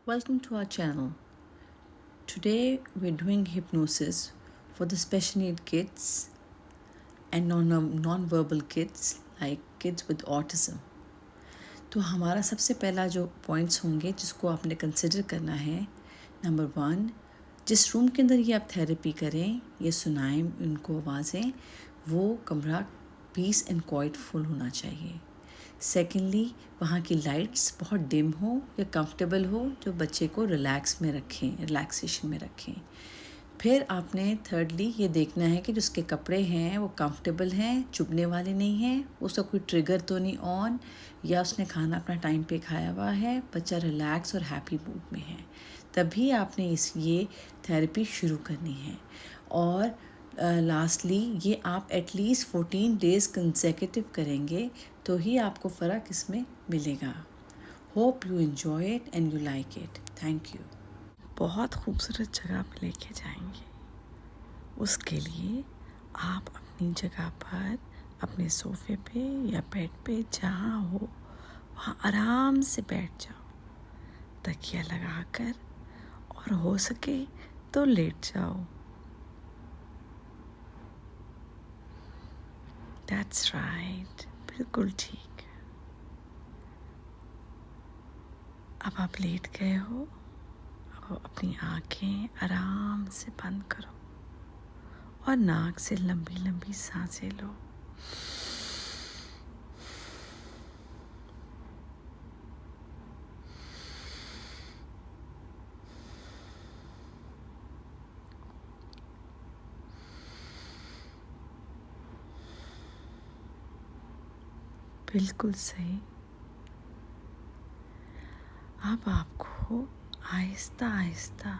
Welcome to our channel. Today we're doing hypnosis for the special need kids and non-verbal kids like kids with autism. तो हमारा सबसे पहला जो points होंगे जिसको आपने कंसिडर करना है, नंबर 1, जिस रूम के अंदर ये आप थेरेपी करें, ये सुनाएं उनको आवाज़ें, वो कमरा पीस एंड क्वाइट फुल होना चाहिए. सेकेंडली, वहाँ की लाइट्स बहुत डिम हो या कंफर्टेबल हो जो बच्चे को रिलैक्सेशन में रखें. फिर आपने थर्डली ये देखना है कि जो उसके कपड़े हैं वो कंफर्टेबल हैं, चुभने वाले नहीं हैं, उसका कोई ट्रिगर तो नहीं ऑन, या उसने खाना अपना टाइम पे खाया हुआ है, बच्चा रिलैक्स और हैप्पी मूड में है. तभी आपने ये थेरेपी शुरू करनी है. और लास्टली ये आप एटलीस्ट 14 डेज़ कंसेक्यूटिव करेंगे तो ही आपको फ़र्क इसमें मिलेगा. Hope you enjoy it and you like it. Thank you. बहुत खूबसूरत जगह पे लेके जाएंगे. उसके लिए आप अपनी जगह पर, अपने सोफ़े पे या बेड पे जहाँ हो वहाँ आराम से बैठ जाओ, तकिया लगाकर, और हो सके तो लेट जाओ. दैट्स राइट, बिल्कुल ठीक. अब आप लेट गए हो, अब अपनी आँखें आराम से बंद करो और नाक से लंबी लंबी सांसें लो. बिल्कुल सही. अब आपको आहिस्ता आहिस्ता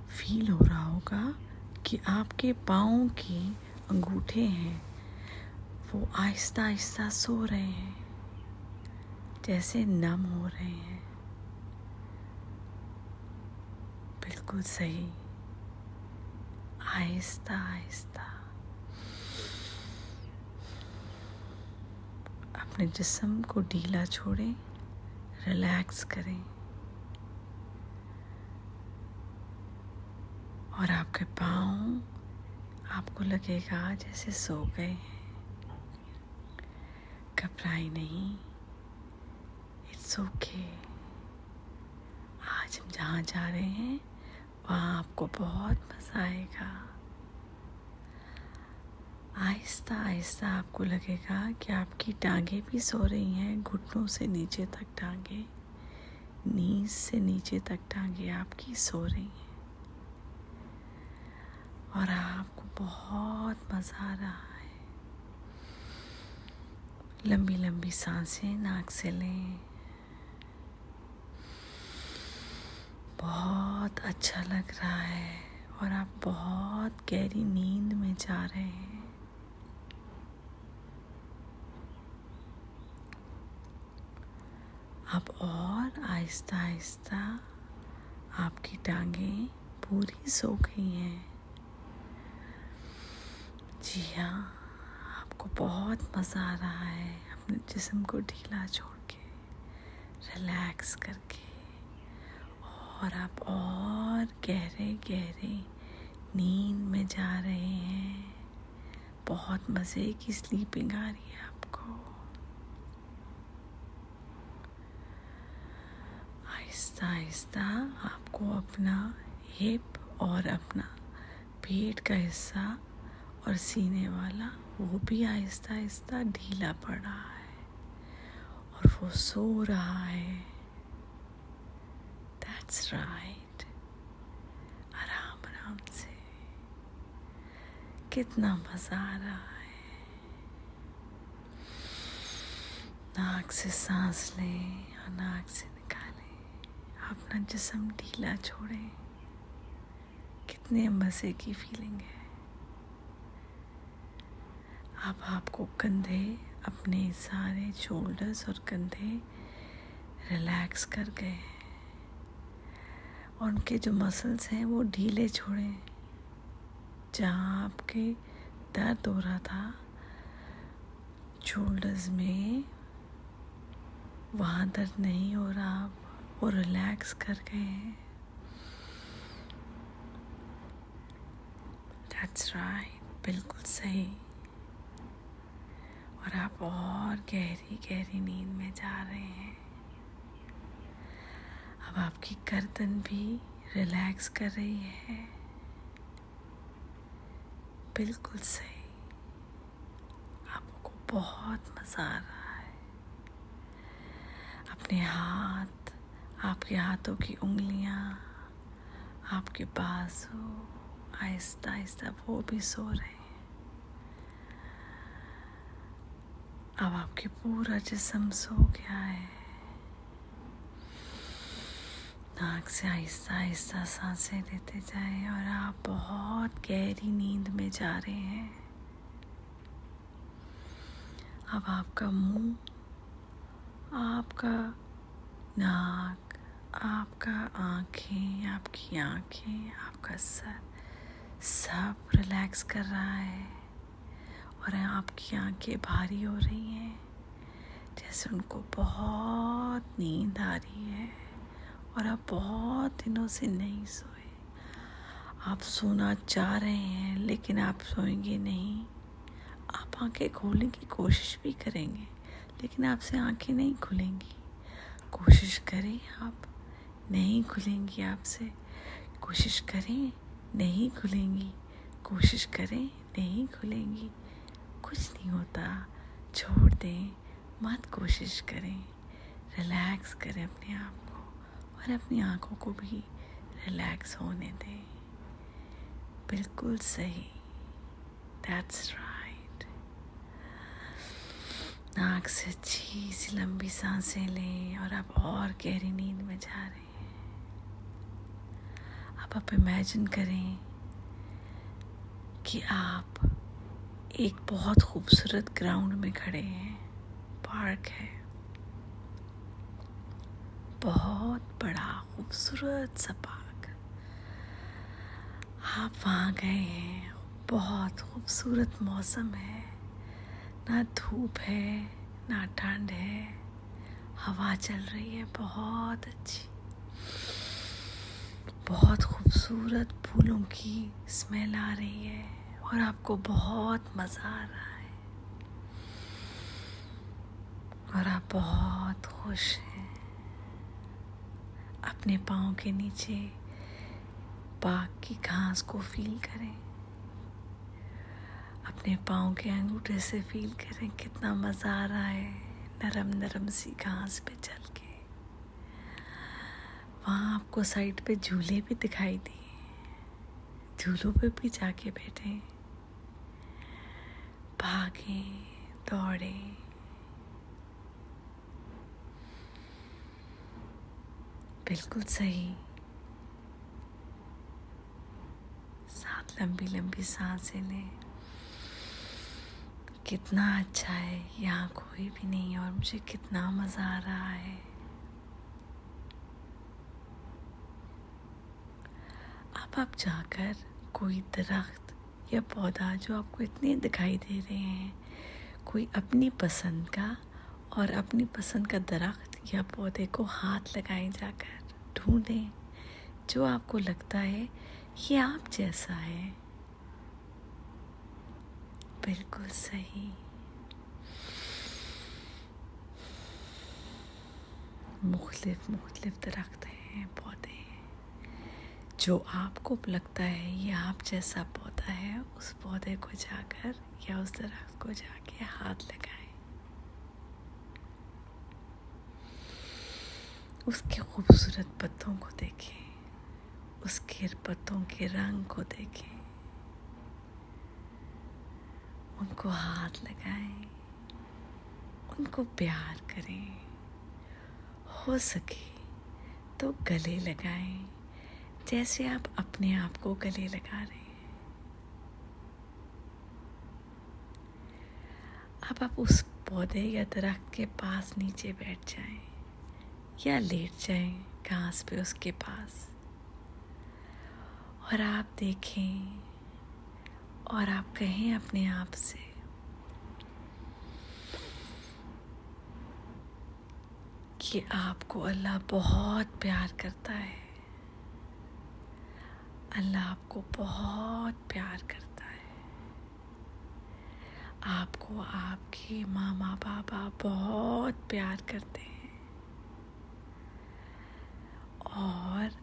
फील हो रहा होगा कि आपके पाँव के अंगूठे हैं वो आहिस्ता आहिस्ता सो रहे हैं, जैसे नम हो रहे हैं. बिल्कुल सही. आहिस्ता आहिस्ता अपने जिस्म को ढीला छोड़ें, रिलैक्स करें, और आपके पाँव आपको लगेगा जैसे सो गए हैं. घबराए नहीं, इट्स ओके. आज हम जहाँ जा रहे हैं वहाँ आपको बहुत मज़ा आएगा. आहिस्ता आहिस्ता आपको लगेगा कि आपकी टांगें भी सो रही हैं, घुटनों से नीचे तक टांगें, नीज से नीचे तक टांगें आपकी सो रही हैं, और आपको बहुत मज़ा आ रहा है. लंबी लंबी सांसें नाक से लें. बहुत अच्छा लग रहा है और आप बहुत गहरी नींद में जा रहे हैं. अब और आहिस्ता आहिस्ता आपकी टांगें पूरी सो गई हैं. जी हाँ, आपको बहुत मज़ा आ रहा है अपने जिस्म को ढीला छोड़ के, रिलैक्स करके, और आप और गहरे गहरे नींद में जा रहे हैं. बहुत मज़े की स्लीपिंग आ रही है आपको. आहिस्ता आहिस्ता आपको अपना हिप और अपना पेट का हिस्सा और सीने वाला वो भी आहिस्ता आहिस्ता ढीला पड़ रहा है और वो सो रहा है. That's right. आराम आराम से. कितना मज़ा आ रहा है. नाक से सांस लें और नाक से निकालें. अपना जिस्म ढीला छोड़ें. कितने मज़े की फीलिंग है. अब आपको कंधे, अपने सारे शोल्डर्स और कंधे रिलैक्स कर गए हैं, और उनके जो मसल्स हैं वो ढीले छोड़ें. जहाँ आपके दर्द हो रहा था शोल्डर्स में, वहाँ दर्द नहीं हो रहा. वो रिलैक्स कर गए हैं। दैट्स राइट, बिल्कुल सही। और आप और गहरी गहरी नींद में जा रहे हैं। अब आपकी गर्दन भी रिलैक्स कर रही है। बिल्कुल सही। आपको बहुत मज़ा आ रहा है। अपने हाथ, आपके हाथों की उंगलियां, आपके बाजू आहिस्ता आहिस्ता वो भी सो रहे हैं। अब आपके पूरा जिस्म सो गया है। नाक से आहिस्ता आहिस्ता सांसें लेते जाएं और आप बहुत गहरी नींद में जा रहे हैं। अब आपका मुंह, आपका नाक, आपका आँखें, आपकी आँखें, आपका सर सब रिलैक्स कर रहा है। और आपकी आँखें भारी हो रही हैं, जैसे उनको बहुत नींद आ रही है और आप बहुत दिनों से नहीं सोए। आप सोना चाह रहे हैं लेकिन आप सोएंगे नहीं। आप आँखें खोलने की कोशिश भी करेंगे लेकिन आपसे आँखें नहीं खुलेंगी। कोशिश करें, आप नहीं खुलेंगी आपसे। कोशिश करें, नहीं खुलेंगी। कोशिश करें, नहीं खुलेंगी। कुछ नहीं होता, छोड़ दें, मत कोशिश करें। रिलैक्स करें अपने आप को और अपनी आँखों को भी रिलैक्स होने दें। बिल्कुल सही, दैट्स राइट। नाक से अच्छी सी लंबी सांसें लें और आप और गहरी नींद में जा रहे हैं। अब आप इमेजिन करें कि आप एक बहुत खूबसूरत ग्राउंड में खड़े हैं। पार्क है, बहुत बड़ा खूबसूरत सा पार्क। आप वहाँ गए हैं, बहुत खूबसूरत मौसम है, ना धूप है ना ठंड है, हवा चल रही है बहुत अच्छी। बहुत खूबसूरत फूलों की स्मेल आ रही है और आपको बहुत मज़ा आ रहा है और आप बहुत खुश हैं। अपने पाँव के नीचे पार्क की घास को फील करें। अपने पाँव के अंगूठे से फील करें कितना मज़ा आ रहा है नरम नरम सी घास पे चल के। वहाँ आपको साइड पे झूले भी दिखाई दिए। झूलों पे भी जाके बैठें, भागें, दौड़ें। बिल्कुल सही। साथ लंबी लंबी सांसें लें। कितना अच्छा है, यहाँ कोई भी नहीं और मुझे कितना मज़ा आ रहा है। अब आप जाकर कोई दरख्त या पौधा जो आपको इतने दिखाई दे रहे हैं, कोई अपनी पसंद का और अपनी पसंद का दरख्त या पौधे को हाथ लगाएं, जाकर ढूंढें जो आपको लगता है ये आप जैसा है। बिल्कुल सही। मुख्तलिफ मुख्तलिफ दरख्त हैं, पौधे हैं। जो आपको लगता है ये आप जैसा पौधा है, उस पौधे को जाकर या उस दरख्त को जाके हाथ लगाएं। उसके खूबसूरत पत्तों को देखें, उसके पत्तों के रंग को देखें, उनको हाथ लगाएं, उनको प्यार करें। हो सके तो गले लगाएं, जैसे आप अपने आप को गले लगा रहे हैं। अब आप उस पौधे या दरख्त के पास नीचे बैठ जाएं या लेट जाएं घास पे उसके पास और आप देखें और आप कहें अपने आप से कि कि आपको अल्लाह बहुत प्यार करता है। अल्लाह आपको बहुत प्यार करता है। आपको आपके मामा पापा बहुत प्यार करते हैं। और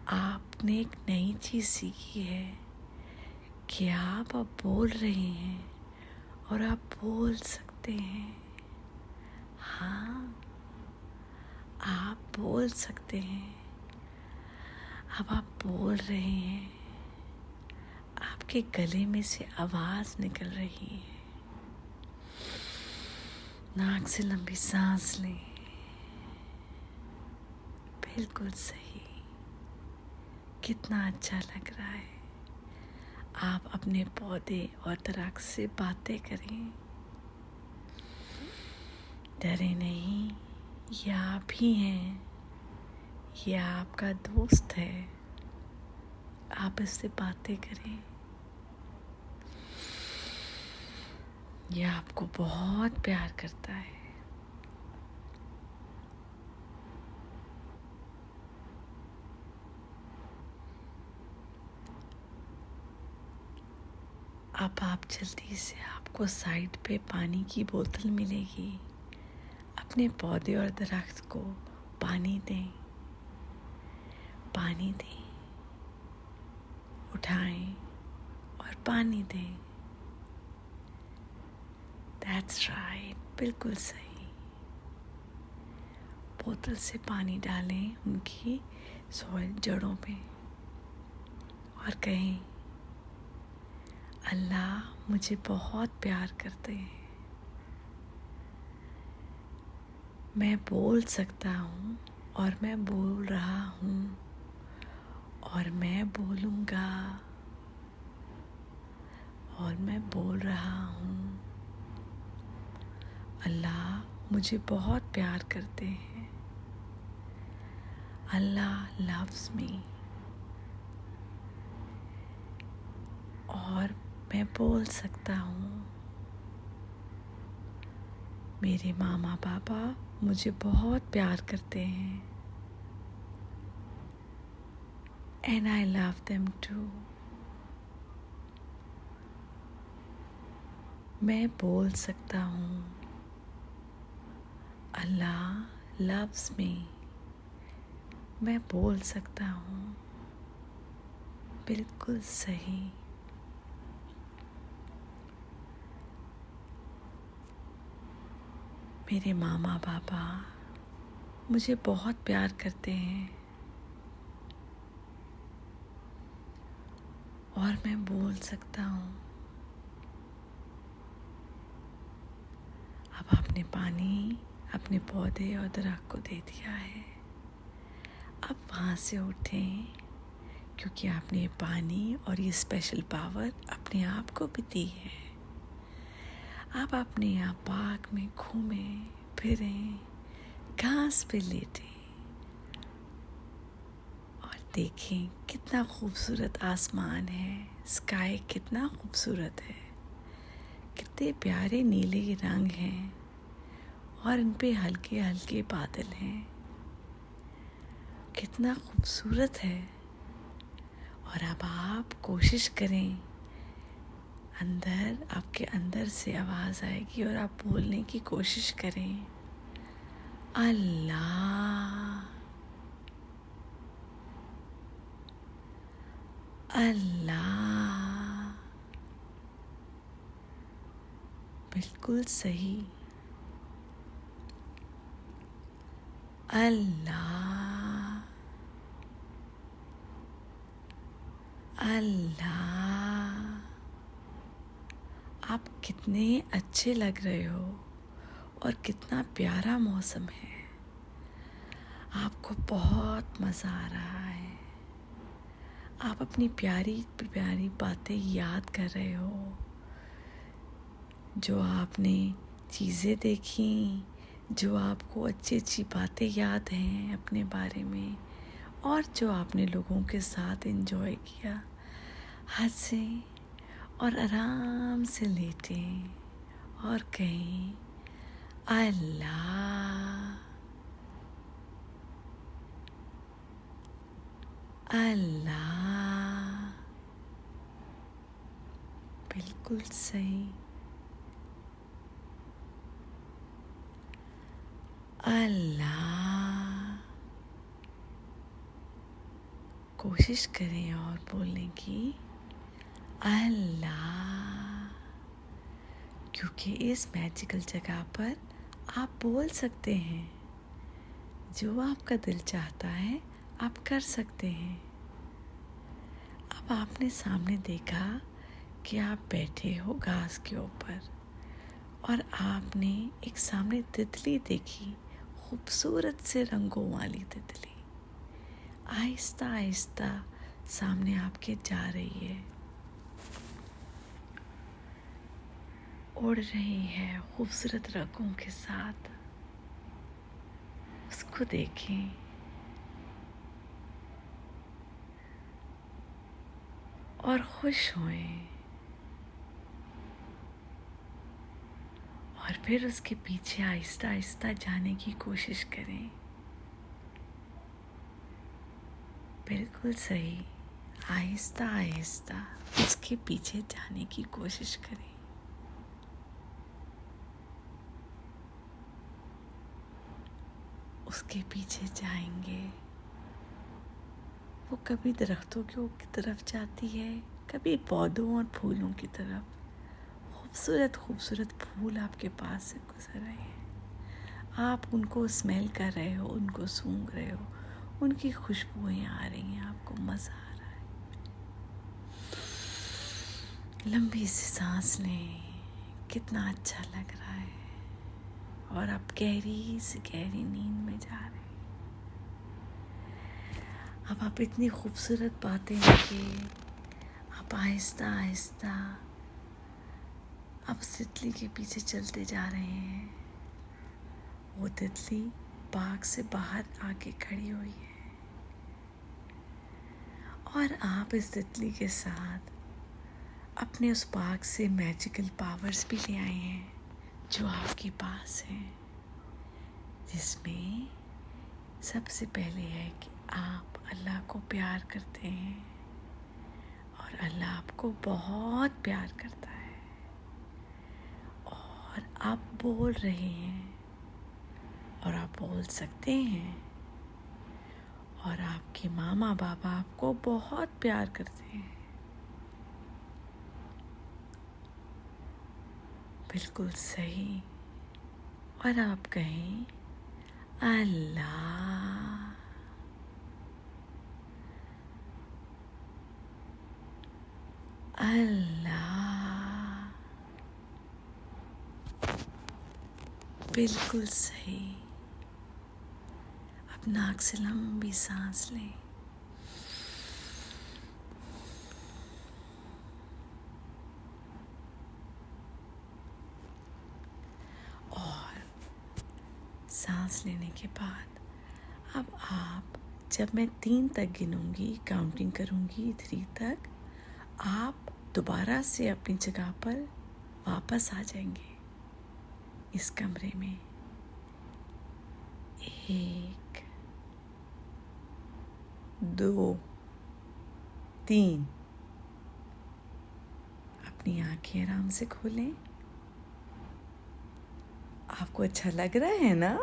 आपने एक नई चीज़ सीखी है कि आप अब बोल रहे हैं और आप बोल सकते हैं। हाँ, आप बोल सकते हैं। अब आप बोल रहे हैं, आपके गले में से आवाज़ निकल रही है। नाक से लंबी सांस लें। बिल्कुल सही। कितना अच्छा लग रहा है। आप अपने पौधे और दरख्त से बातें करें। डरे नहीं, ये आप ही हैं। ये आपका दोस्त है। आप इससे बातें करें। ये आपको बहुत प्यार करता है। अब आप जल्दी से, आपको साइड पे पानी की बोतल मिलेगी। अपने पौधे और दरख्त को पानी दें। पानी दें, उठाएं और पानी दें। दैट्स राइट, बिल्कुल सही। बोतल से पानी डालें उनकी सॉइल जड़ों पे और कहें, अल्लाह मुझे बहुत प्यार करते हैं। मैं बोल सकता हूँ और मैं बोल रहा हूँ और मैं बोलूँगा और मैं बोल रहा हूँ। अल्लाह मुझे बहुत प्यार करते हैं। अल्लाह लव्स मी। और मैं बोल सकता हूँ, मेरे मामा पापा मुझे बहुत प्यार करते हैं। And I love them too. मैं बोल सकता हूँ, अल्लाह loves me. मैं बोल सकता हूँ। बिल्कुल सही। मेरे मामा पापा मुझे बहुत प्यार करते हैं और मैं बोल सकता हूँ। अब आपने पानी अपने पौधे और दरख्त को दे दिया है। अब वहाँ से उठें, क्योंकि आपने पानी और ये स्पेशल पावर अपने आप को भी दी है। आप अपने यहाँ पार्क में घूमें फिरें, घास पे लेटें और देखें कितना खूबसूरत आसमान है। स्काई कितना खूबसूरत है। कितने प्यारे नीले रंग हैं और इन पे हल्के हल्के बादल हैं। कितना खूबसूरत है। और अब आप कोशिश करें, आपके अंदर से आवाज़ आएगी और आप बोलने की कोशिश करें, अल्लाह अल्लाह। बिल्कुल सही। अल्लाह अल्लाह। आप कितने अच्छे लग रहे हो और कितना प्यारा मौसम है। आपको बहुत मज़ा आ रहा है। आप अपनी प्यारी प्यारी बातें याद कर रहे हो, जो आपने चीज़ें देखी, जो आपको अच्छी अच्छी बातें याद हैं अपने बारे में, और जो आपने लोगों के साथ एंजॉय किया। हंसें और आराम से लेटें और कहें, अल्लाह अल्लाह। बिल्कुल सही। अल्लाह। कोशिश करें और बोलने की, अल्लाह। क्योंकि इस मैजिकल जगह पर आप बोल सकते हैं, जो आपका दिल चाहता है आप कर सकते हैं। अब आपने सामने देखा कि आप बैठे हो घास के ऊपर और आपने एक सामने तितली देखी, खूबसूरत से रंगों वाली तितली आहिस्ता आहिस्ता सामने आपके जा रही है, उड़ रही है खूबसूरत रंगों के साथ। उसको देखें और खुश होएं और फिर उसके पीछे आहिस्ता आहिस्ता जाने की कोशिश करें। बिल्कुल सही। आहिस्ता आहिस्ता उसके पीछे जाने की कोशिश करें। उसके पीछे जाएंगे। वो कभी दरख्तों की तरफ जाती है, कभी पौधों और फूलों की तरफ। खूबसूरत खूबसूरत फूल आपके पास से गुजर रहे हैं। आप उनको स्मेल कर रहे हो, उनको सूंघ रहे हो, उनकी खुशबुएं आ रही हैं, आपको मज़ा आ रहा है। लंबी सी सांस लें, कितना अच्छा लग रहा है। और आप गहरी से गहरी नींद में जा रहे हैं। अब आप इतनी खूबसूरत बातें देखिए। आप आहिस्ता आहिस्ता अब तितली के पीछे चलते जा रहे हैं। वो तितली बाग से बाहर आके खड़ी हुई है और आप इस तितली के साथ अपने उस बाग से मैजिकल पावर्स भी ले आए हैं जो आपके पास हैं, जिसमें सबसे पहले है कि आप अल्लाह को प्यार करते हैं और अल्लाह आपको बहुत प्यार करता है। और आप बोल रहे हैं और आप बोल सकते हैं और आपके मामा बाबा आपको बहुत प्यार करते हैं। बिल्कुल सही। और आप कहें, अल्लाह। अल्लाह। बिल्कुल सही। अब नाक से लंबी सांस लें और सांस लेने के बाद अब आप, जब मैं 3 तक गिनूंगी, काउंटिंग करूंगी 3 तक, आप दोबारा से अपनी जगह पर वापस आ जाएंगे इस कमरे में। 1 2 3। अपनी आंखें आराम से खोलें। आपको अच्छा लग रहा है ना?